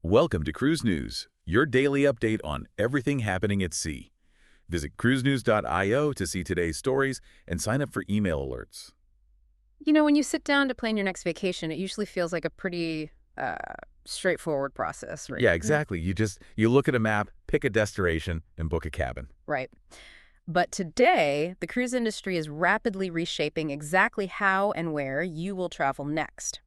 Welcome to Cruise News, your daily update on everything happening at sea. Visit cruisenews.io to see today's stories and sign up for email alerts. When you sit down to plan your next vacation, it usually feels like a pretty straightforward process, right? Yeah, exactly. You look at a map, pick a destination, and book a cabin. Right. But today, the cruise industry is rapidly reshaping exactly how and where you will travel next.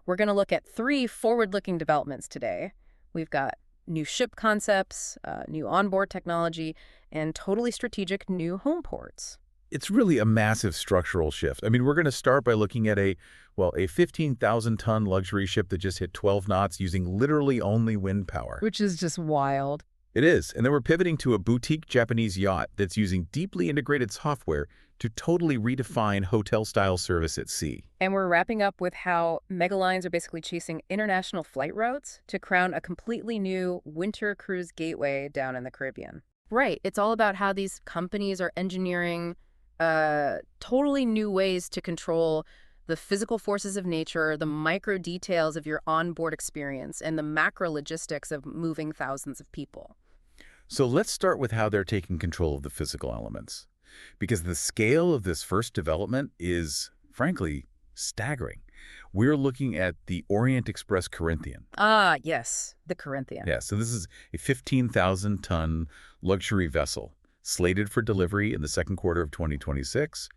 We're going to look at three forward-looking developments today. We've got new ship concepts, new onboard technology, and totally strategic new home ports. It's really a massive structural shift. We're going to start by looking at a 15,000-ton luxury ship that just hit 12 knots using literally only wind power. Which is just wild. It is. And then we're pivoting to a boutique Japanese yacht that's using deeply integrated software to totally redefine hotel-style service at sea. And we're wrapping up with how megalines are basically chasing international flight routes to crown a completely new winter cruise gateway down in the Caribbean. Right. It's all about how these companies are engineering totally new ways to control the physical forces of nature, the micro details of your onboard experience, and the macro logistics of moving thousands of people. So let's start with how they're taking control of the physical elements, because the scale of this first development is, frankly, staggering. We're looking at the Orient Express Corinthian. Ah, yes, the Corinthian. Yeah, so this is a 15,000-ton luxury vessel slated for delivery in the second quarter of 2026.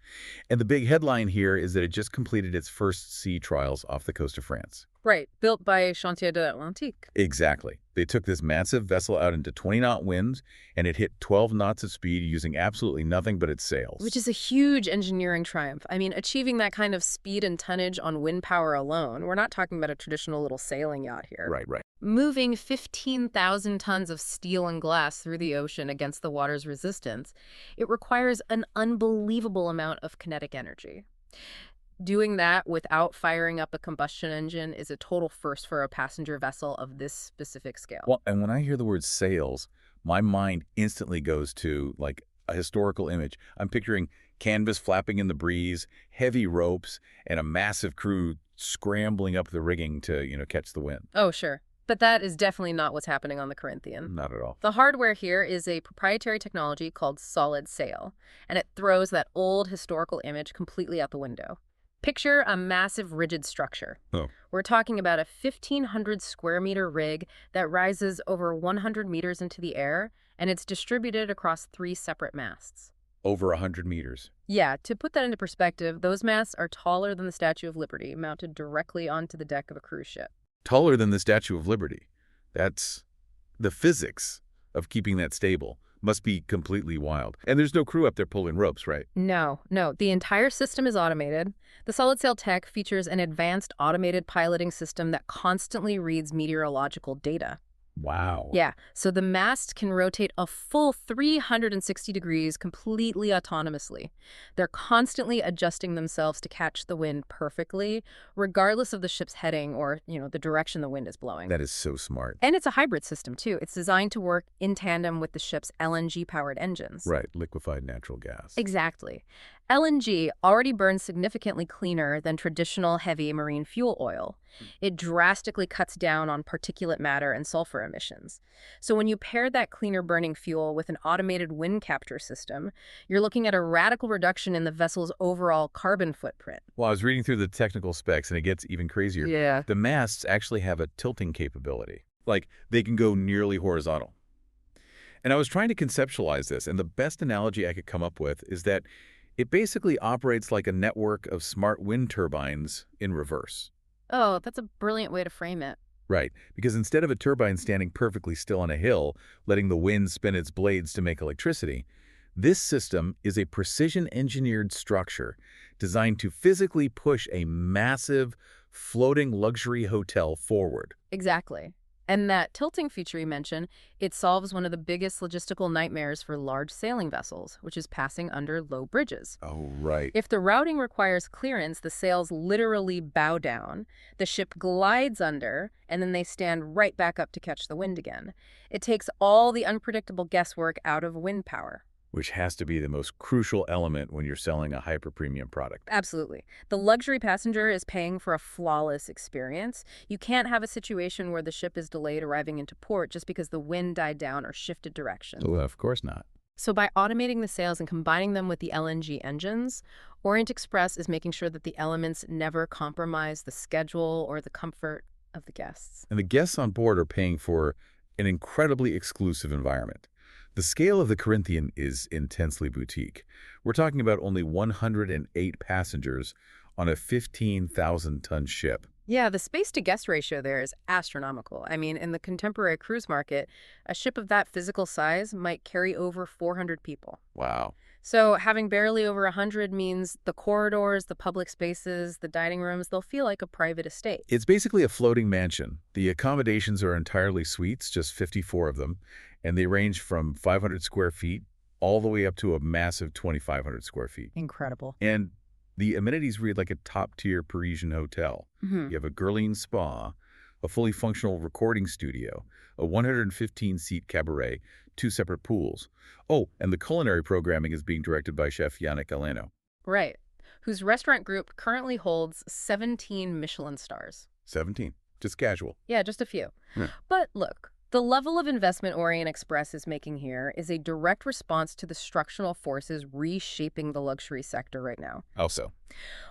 And the big headline here is that it just completed its first sea trials off the coast of France. Right, built by Chantier de l'Atlantique. Exactly. They took this massive vessel out into 20-knot winds, and it hit 12 knots of speed using absolutely nothing but its sails. Which is a huge engineering triumph. Achieving that kind of speed and tonnage on wind power alone, we're not talking about a traditional little sailing yacht here. Right. Moving 15,000 tons of steel and glass through the ocean against the water's resistance, it requires an unbelievable amount of kinetic energy. Doing that without firing up a combustion engine is a total first for a passenger vessel of this specific scale. Well, and when I hear the word sails, my mind instantly goes to, like, a historical image. I'm picturing canvas flapping in the breeze, heavy ropes, and a massive crew scrambling up the rigging to, catch the wind. Oh, sure. But that is definitely not what's happening on the Corinthian. Not at all. The hardware here is a proprietary technology called solid sail, and it throws that old historical image completely out the window. Picture a massive rigid structure. Oh. We're talking about a 1,500 square meter rig that rises over 100 meters into the air, and it's distributed across 3 separate masts. Over 100 meters. Yeah, to put that into perspective, those masts are taller than the Statue of Liberty, mounted directly onto the deck of a cruise ship. Taller than the Statue of Liberty. That's the physics of keeping that stable. Must be completely wild. And there's no crew up there pulling ropes, right? No. The entire system is automated. The solid sail tech features an advanced automated piloting system that constantly reads meteorological data. Wow. Yeah, so the mast can rotate a full 360 degrees completely autonomously. They're constantly adjusting themselves to catch the wind perfectly, regardless of the ship's heading or, the direction the wind is blowing. That is so smart. And it's a hybrid system, too. It's designed to work in tandem with the ship's LNG-powered engines. Right, liquefied natural gas. Exactly. LNG already burns significantly cleaner than traditional heavy marine fuel oil. It drastically cuts down on particulate matter and sulfur emissions. So when you pair that cleaner burning fuel with an automated wind capture system, you're looking at a radical reduction in the vessel's overall carbon footprint. Well, I was reading through the technical specs, and it gets even crazier. Yeah. The masts actually have a tilting capability. Like, they can go nearly horizontal. And I was trying to conceptualize this, and the best analogy I could come up with is that it basically operates like a network of smart wind turbines in reverse. Oh, that's a brilliant way to frame it. Right, because instead of a turbine standing perfectly still on a hill, letting the wind spin its blades to make electricity, this system is a precision-engineered structure designed to physically push a massive, floating luxury hotel forward. Exactly. And that tilting feature you mentioned, it solves one of the biggest logistical nightmares for large sailing vessels, which is passing under low bridges. Oh, right. If the routing requires clearance, the sails literally bow down, the ship glides under, and then they stand right back up to catch the wind again. It takes all the unpredictable guesswork out of wind power. which has to be the most crucial element when you're selling a hyper-premium product. Absolutely. The luxury passenger is paying for a flawless experience. You can't have a situation where the ship is delayed arriving into port just because the wind died down or shifted direction. Well, of course not. So by automating the sails and combining them with the LNG engines, Orient Express is making sure that the elements never compromise the schedule or the comfort of the guests. And the guests on board are paying for an incredibly exclusive environment. The scale of the Corinthian is intensely boutique. We're talking about only 108 passengers on a 15,000-ton ship. Yeah, the space-to-guest ratio there is astronomical. I mean, in the contemporary cruise market, a ship of that physical size might carry over 400 people. Wow. So having barely over 100 means the corridors, the public spaces, the dining rooms, they'll feel like a private estate. It's basically a floating mansion. The accommodations are entirely suites, just 54 of them, and they range from 500 square feet all the way up to a massive 2,500 square feet. Incredible. And the amenities read like a top-tier Parisian hotel. You have a Guerlain spa, a fully functional recording studio, a 115-seat cabaret, 2 separate pools. Oh, and the culinary programming is being directed by Chef Yannick Aleno. Right. Whose restaurant group currently holds 17 Michelin stars. 17. Just casual. Yeah, just a few. Yeah. But look, the level of investment Orient Express is making here is a direct response to the structural forces reshaping the luxury sector right now. How so?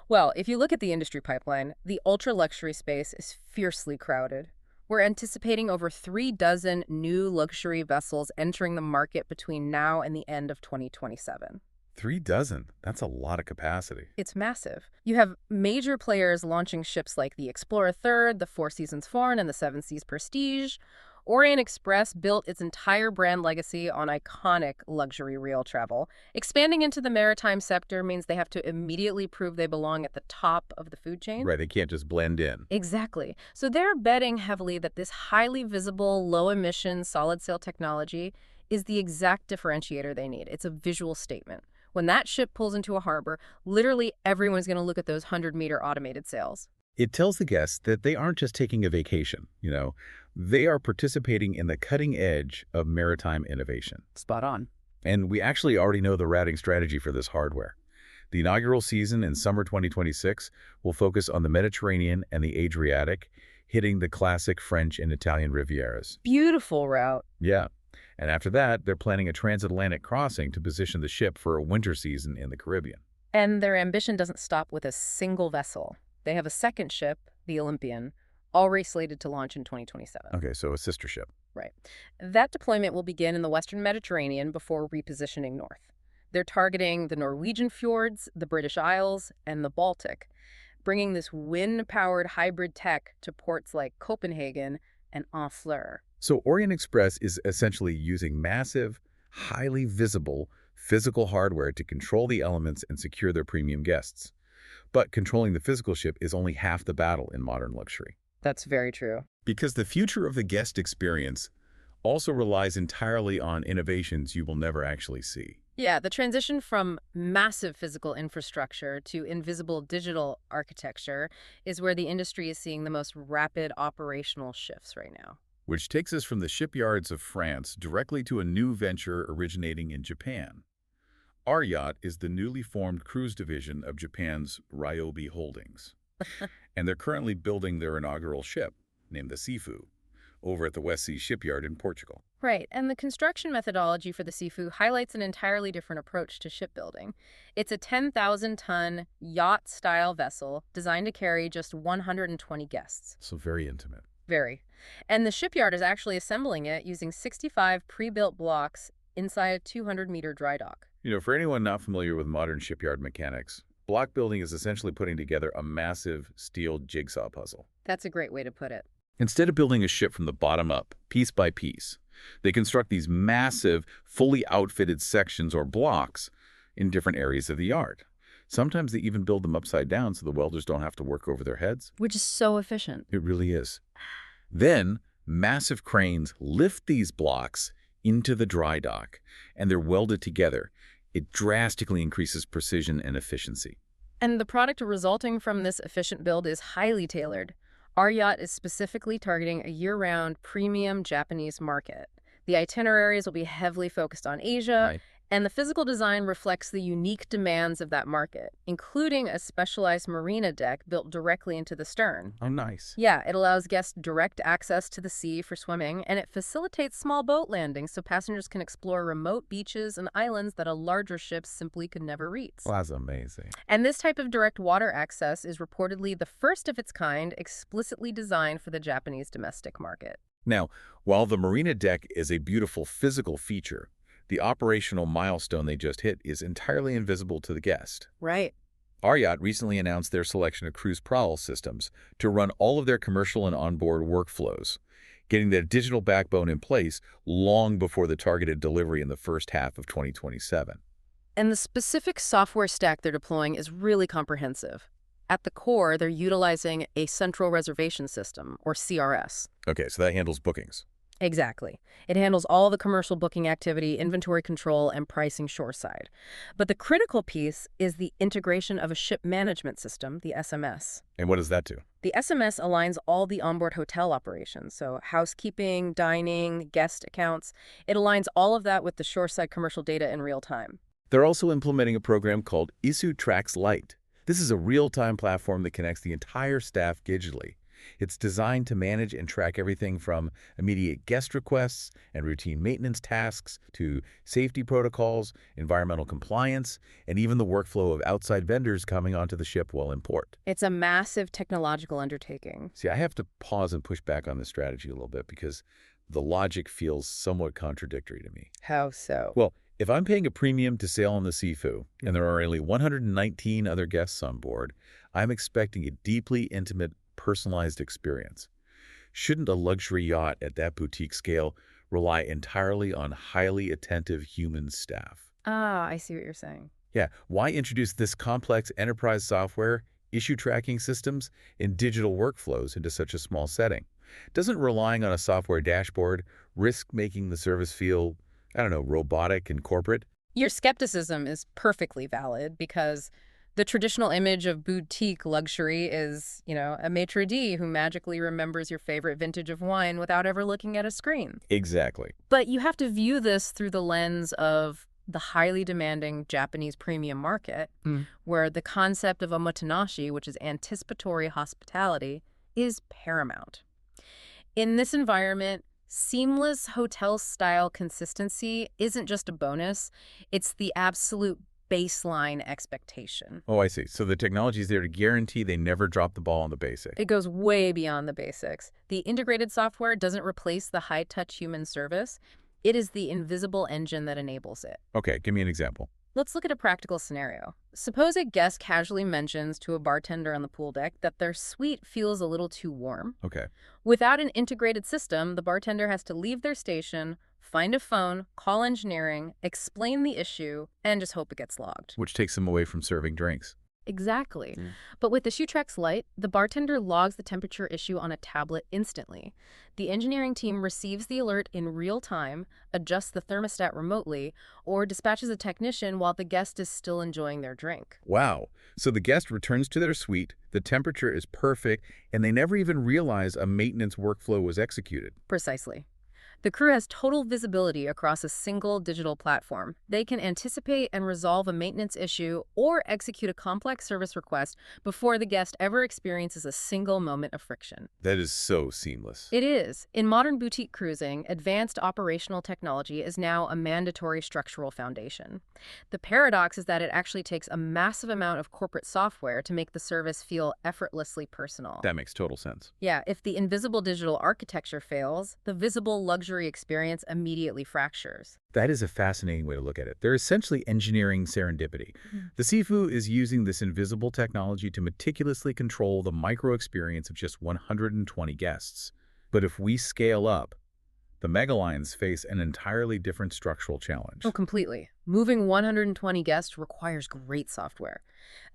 Well, if you look at the industry pipeline, the ultra-luxury space is fiercely crowded. We're anticipating over 36 new luxury vessels entering the market between now and the end of 2027. 36? That's a lot of capacity. It's massive. You have major players launching ships like the Explorer Third, the Four Seasons Foreign, and the Seven Seas Prestige. Orient Express built its entire brand legacy on iconic luxury rail travel. Expanding into the maritime sector means they have to immediately prove they belong at the top of the food chain. Right, they can't just blend in. Exactly. So they're betting heavily that this highly visible, low-emission, solid-sail technology is the exact differentiator they need. It's a visual statement. When that ship pulls into a harbor, literally everyone's going to look at those 100-meter automated sails. It tells the guests that they aren't just taking a vacation, They are participating in the cutting edge of maritime innovation. Spot on. And we actually already know the routing strategy for this hardware. The inaugural season in summer 2026 will focus on the Mediterranean and the Adriatic, hitting the classic French and Italian Rivieras. Beautiful route. Yeah. And after that, they're planning a transatlantic crossing to position the ship for a winter season in the Caribbean. And their ambition doesn't stop with a single vessel. They have a second ship, the Olympian, already slated to launch in 2027. Okay, so a sister ship. Right. That deployment will begin in the Western Mediterranean before repositioning north. They're targeting the Norwegian fjords, the British Isles, and the Baltic, bringing this wind-powered hybrid tech to ports like Copenhagen and Honfleur. So Orient Express is essentially using massive, highly visible, physical hardware to control the elements and secure their premium guests. But controlling the physical ship is only half the battle in modern luxury. That's very true. Because the future of the guest experience also relies entirely on innovations you will never actually see. Yeah, the transition from massive physical infrastructure to invisible digital architecture is where the industry is seeing the most rapid operational shifts right now. Which takes us from the shipyards of France directly to a new venture originating in Japan. R Yacht is the newly formed cruise division of Japan's Ryobi Holdings. And they're currently building their inaugural ship, named the Sefu, over at the West Sea Shipyard in Portugal. Right, and the construction methodology for the Sefu highlights an entirely different approach to shipbuilding. It's a 10,000-ton yacht-style vessel designed to carry just 120 guests. So very intimate. Very. And the shipyard is actually assembling it using 65 pre-built blocks inside a 200-meter dry dock. For anyone not familiar with modern shipyard mechanics, block building is essentially putting together a massive steel jigsaw puzzle. That's a great way to put it. Instead of building a ship from the bottom up, piece by piece, they construct these massive, fully outfitted sections or blocks in different areas of the yard. Sometimes they even build them upside down so the welders don't have to work over their heads. Which is so efficient. It really is. Then, massive cranes lift these blocks into the dry dock, and they're welded together. It drastically increases precision and efficiency. And the product resulting from this efficient build is highly tailored. R Yacht is specifically targeting a year-round premium Japanese market. The itineraries will be heavily focused on Asia, Right. And the physical design reflects the unique demands of that market, including a specialized marina deck built directly into the stern. Oh, nice. Yeah, it allows guests direct access to the sea for swimming, and it facilitates small boat landings so passengers can explore remote beaches and islands that a larger ship simply could never reach. Well, that's amazing. And this type of direct water access is reportedly the first of its kind explicitly designed for the Japanese domestic market. Now, while the marina deck is a beautiful physical feature, the operational milestone they just hit is entirely invisible to the guest. Right. R Yacht recently announced their selection of CruisePal systems to run all of their commercial and onboard workflows, getting their digital backbone in place long before the targeted delivery in the first half of 2027. And the specific software stack they're deploying is really comprehensive. At the core, they're utilizing a central reservation system, or CRS. Okay, so that handles bookings. Exactly. It handles all the commercial booking activity, inventory control, and pricing shoreside. But the critical piece is the integration of a ship management system, the SMS. And what does that do? The SMS aligns all the onboard hotel operations, so housekeeping, dining, guest accounts. It aligns all of that with the shoreside commercial data in real time. They're also implementing a program called Isu Tracks Lite. This is a real-time platform that connects the entire staff digitally. It's designed to manage and track everything from immediate guest requests and routine maintenance tasks to safety protocols, environmental compliance, and even the workflow of outside vendors coming onto the ship while in port. It's a massive technological undertaking. See, I have to pause and push back on this strategy a little bit because the logic feels somewhat contradictory to me. How so? Well, if I'm paying a premium to sail on the Sefu, and there are only 119 other guests on board, I'm expecting a deeply intimate, personalized experience. Shouldn't a luxury yacht at that boutique scale rely entirely on highly attentive human staff? Ah, I see what you're saying. Yeah, why introduce this complex enterprise software, issue tracking systems, and digital workflows into such a small setting? Doesn't relying on a software dashboard risk making the service feel, I don't know, robotic and corporate? Your skepticism is perfectly valid because the traditional image of boutique luxury is, a maitre d' who magically remembers your favorite vintage of wine without ever looking at a screen. Exactly. But you have to view this through the lens of the highly demanding Japanese premium market, where the concept of omotenashi, which is anticipatory hospitality, is paramount. In this environment, seamless hotel-style consistency isn't just a bonus, it's the absolute baseline expectation. Oh, I see. So the technology is there to guarantee they never drop the ball on the basic. It goes way beyond the basics. The integrated software doesn't replace the high-touch human service. It is the invisible engine that enables it. Okay, give me an example. Let's look at a practical scenario. Suppose a guest casually mentions to a bartender on the pool deck that their suite feels a little too warm. Okay. Without an integrated system, the bartender has to leave their station, find a phone, call engineering, explain the issue, and just hope it gets logged. Which takes them away from serving drinks. Exactly. But with the ShoeTrax Lite, the bartender logs the temperature issue on a tablet instantly. The engineering team receives the alert in real time, adjusts the thermostat remotely, or dispatches a technician while the guest is still enjoying their drink. Wow. So the guest returns to their suite, the temperature is perfect, and they never even realize a maintenance workflow was executed. Precisely. The crew has total visibility across a single digital platform. They can anticipate and resolve a maintenance issue or execute a complex service request before the guest ever experiences a single moment of friction. That is so seamless. It is. In modern boutique cruising, advanced operational technology is now a mandatory structural foundation. The paradox is that it actually takes a massive amount of corporate software to make the service feel effortlessly personal. That makes total sense. Yeah, if the invisible digital architecture fails, the visible luxury experience immediately fractures. That is a fascinating way to look at it. They're essentially engineering serendipity. The Sefu is using this invisible technology to meticulously control the micro experience of just 120 guests. But if we scale up, the megalines face an entirely different structural challenge. Oh, completely. Moving 120 guests requires great software.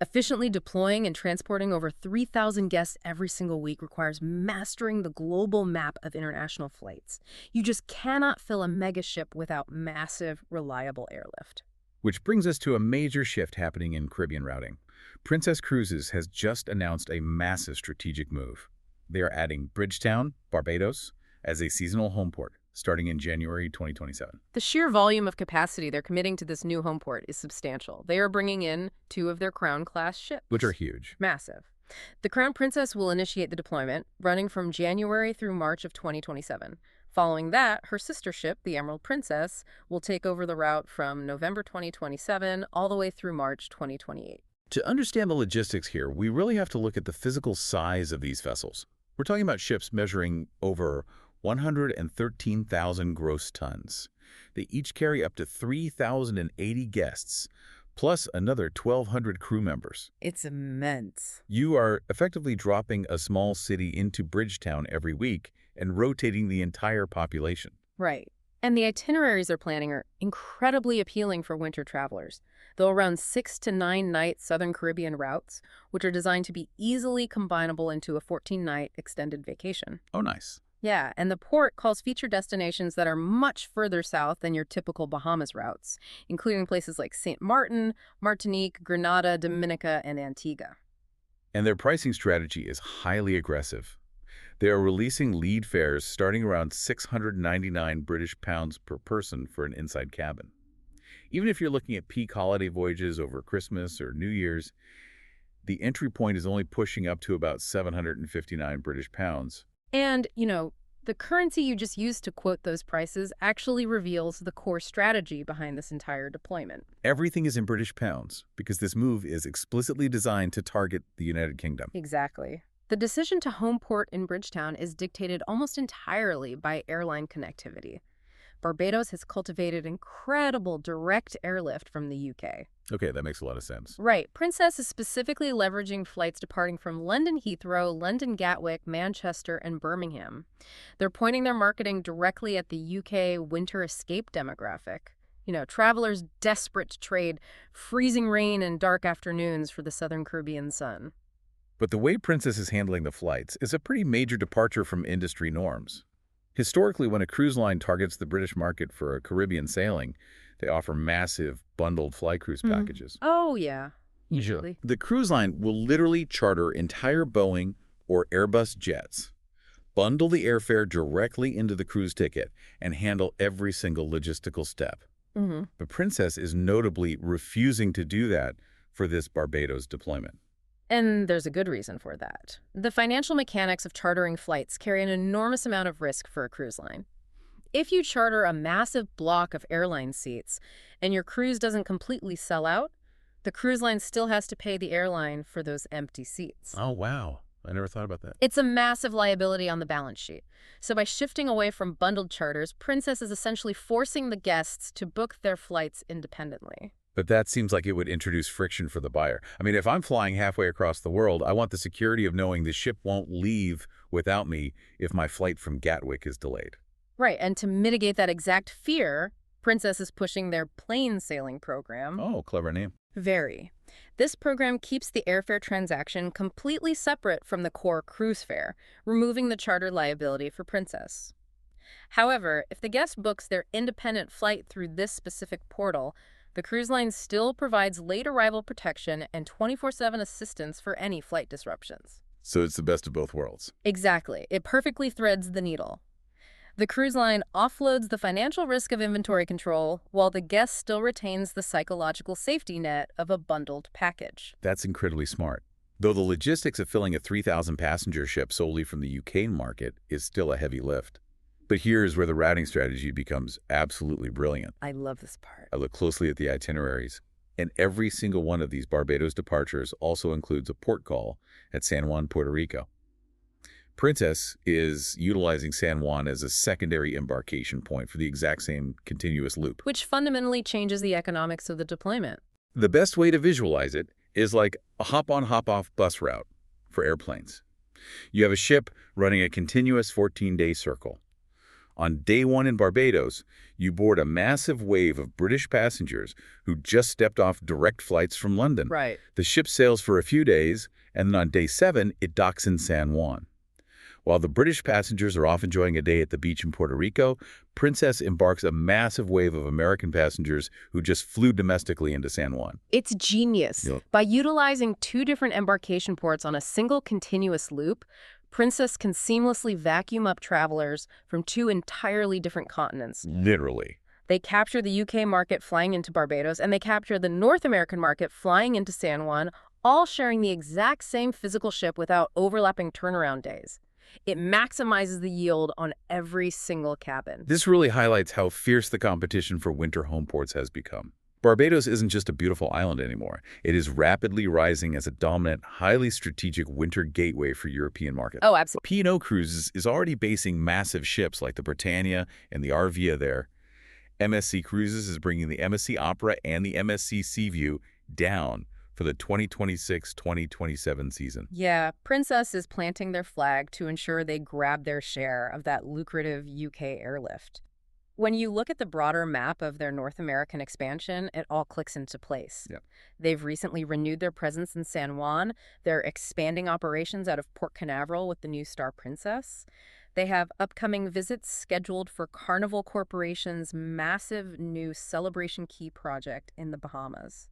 Efficiently deploying and transporting over 3,000 guests every single week requires mastering the global map of international flights. You just cannot fill a megaship without massive, reliable airlift. Which brings us to a major shift happening in Caribbean routing. Princess Cruises has just announced a massive strategic move. They are adding Bridgetown, Barbados, as a seasonal home port. starting in January 2027. The sheer volume of capacity they're committing to this new Homeport is substantial. They are bringing in 2 of their Crown-class ships. Which are huge. Massive. The Crown Princess will initiate the deployment, running from January through March of 2027. Following that, her sister ship, the Emerald Princess, will take over the route from November 2027 all the way through March 2028. To understand the logistics here, we really have to look at the physical size of these vessels. We're talking about ships measuring over 113,000 gross tons. They each carry up to 3,080 guests, plus another 1,200 crew members. It's immense. You are effectively dropping a small city into Bridgetown every week and rotating the entire population. Right. And the itineraries they're planning are incredibly appealing for winter travelers. They'll run 6 to 9 night Southern Caribbean routes, which are designed to be easily combinable into a 14-night extended vacation. Oh, nice. Yeah, and the port calls feature destinations that are much further south than your typical Bahamas routes, including places like St. Martin, Martinique, Grenada, Dominica, and Antigua. And their pricing strategy is highly aggressive. They are releasing lead fares starting around 699 British pounds per person for an inside cabin. Even if you're looking at peak holiday voyages over Christmas or New Year's, the entry point is only pushing up to about 759 British pounds. And, the currency you just used to quote those prices actually reveals the core strategy behind this entire deployment. Everything is in British pounds because this move is explicitly designed to target the United Kingdom. Exactly. The decision to homeport in Bridgetown is dictated almost entirely by airline connectivity. Barbados has cultivated incredible direct airlift from the UK. Okay, that makes a lot of sense. Right. Princess is specifically leveraging flights departing from London Heathrow, London Gatwick, Manchester, and Birmingham. They're pointing their marketing directly at the UK winter escape demographic. Travelers desperate to trade freezing rain and dark afternoons for the Southern Caribbean sun. But the way Princess is handling the flights is a pretty major departure from industry norms. Historically, when a cruise line targets the British market for a Caribbean sailing, they offer massive bundled fly cruise packages. Oh, yeah. Usually. The cruise line will literally charter entire Boeing or Airbus jets, bundle the airfare directly into the cruise ticket, and handle every single logistical step. But Princess is notably refusing to do that for this Barbados deployment. And there's a good reason for that. The financial mechanics of chartering flights carry an enormous amount of risk for a cruise line. If you charter a massive block of airline seats and your cruise doesn't completely sell out, the cruise line still has to pay the airline for those empty seats. Oh, wow. I never thought about that. It's a massive liability on the balance sheet. So by shifting away from bundled charters, Princess is essentially forcing the guests to book their flights independently. But that seems like it would introduce friction for the buyer. I mean, if I'm flying halfway across the world, I want the security of knowing the ship won't leave without me if my flight from Gatwick is delayed. Right, and to mitigate that exact fear, Princess is pushing their plain sailing program. Oh, clever name. Very. This program keeps the airfare transaction completely separate from the core cruise fare, removing the charter liability for Princess. However, if the guest books their independent flight through this specific portal, the cruise line still provides late arrival protection and 24/7 assistance for any flight disruptions. So it's the best of both worlds. Exactly. It perfectly threads the needle. The cruise line offloads the financial risk of inventory control, while the guest still retains the psychological safety net of a bundled package. That's incredibly smart. Though the logistics of filling a 3,000-passenger ship solely from the UK market is still a heavy lift. But here's where the routing strategy becomes absolutely brilliant. I love this part. I look closely at the itineraries, and every single one of these Barbados departures also includes a port call at San Juan, Puerto Rico. Princess is utilizing San Juan as a secondary embarkation point for the exact same continuous loop. Which fundamentally changes the economics of the deployment. The best way to visualize it is like a hop-on, hop-off bus route for airplanes. You have a ship running a continuous 14-day circle. On day 1 in Barbados, you board a massive wave of British passengers who just stepped off direct flights from London. Right. The ship sails for a few days, and then on day 7, it docks in San Juan. While the British passengers are off enjoying a day at the beach in Puerto Rico, Princess embarks a massive wave of American passengers who just flew domestically into San Juan. It's genius. Yep. By utilizing 2 different embarkation ports on a single continuous loop, Princess can seamlessly vacuum up travelers from two entirely different continents. Literally. They capture the UK market flying into Barbados, and they capture the North American market flying into San Juan, all sharing the exact same physical ship without overlapping turnaround days. It maximizes the yield on every single cabin. This really highlights how fierce the competition for winter home ports has become. Barbados isn't just a beautiful island anymore. It is rapidly rising as a dominant, highly strategic winter gateway for European markets. Oh, absolutely. P&O Cruises is already basing massive ships like the Britannia and the R Yacht there. MSC Cruises is bringing the MSC Opera and the MSC Seaview down for the 2026-2027 season. Yeah, Princess is planting their flag to ensure they grab their share of that lucrative UK airlift. When you look at the broader map of their North American expansion, it all clicks into place. Yep. They've recently renewed their presence in San Juan. They're expanding operations out of Port Canaveral with the new Star Princess. They have upcoming visits scheduled for Carnival Corporation's massive new Celebration Key project in the Bahamas.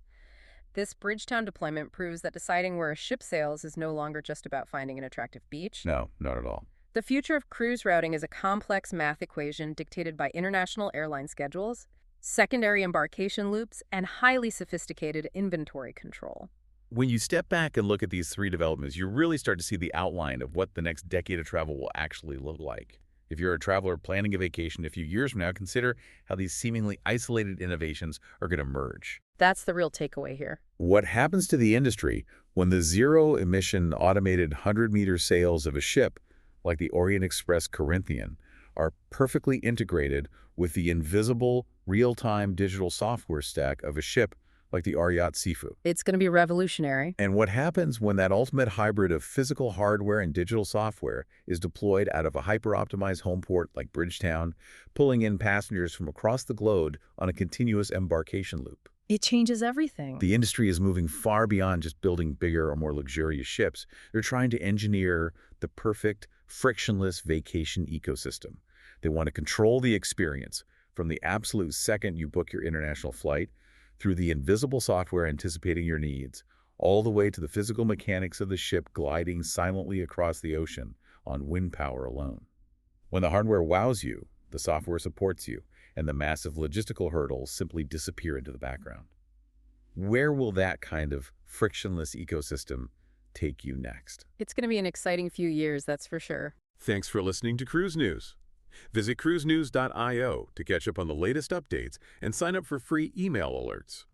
This Bridgetown deployment proves that deciding where a ship sails is no longer just about finding an attractive beach. No, not at all. The future of cruise routing is a complex math equation dictated by international airline schedules, secondary embarkation loops, and highly sophisticated inventory control. When you step back and look at these three developments, you really start to see the outline of what the next decade of travel will actually look like. If you're a traveler planning a vacation a few years from now, consider how these seemingly isolated innovations are going to merge. That's the real takeaway here. What happens to the industry when the zero-emission automated 100-meter sails of a ship, like the Orient Express Corinthian, are perfectly integrated with the invisible, real-time digital software stack of a ship like the R Yacht Sefu? It's going to be revolutionary. And what happens when that ultimate hybrid of physical hardware and digital software is deployed out of a hyper-optimized home port like Bridgetown, pulling in passengers from across the globe on a continuous embarkation loop? It changes everything. The industry is moving far beyond just building bigger or more luxurious ships. They're trying to engineer the perfect, frictionless vacation ecosystem. They want to control the experience from the absolute second you book your international flight, through the invisible software anticipating your needs, all the way to the physical mechanics of the ship gliding silently across the ocean on wind power alone. When the hardware wows you, the software supports you, and the massive logistical hurdles simply disappear into the background. Where will that kind of frictionless ecosystem take you next? It's going to be an exciting few years, that's for sure. Thanks for listening to Cruise News. Visit cruisenews.io to catch up on the latest updates and sign up for free email alerts.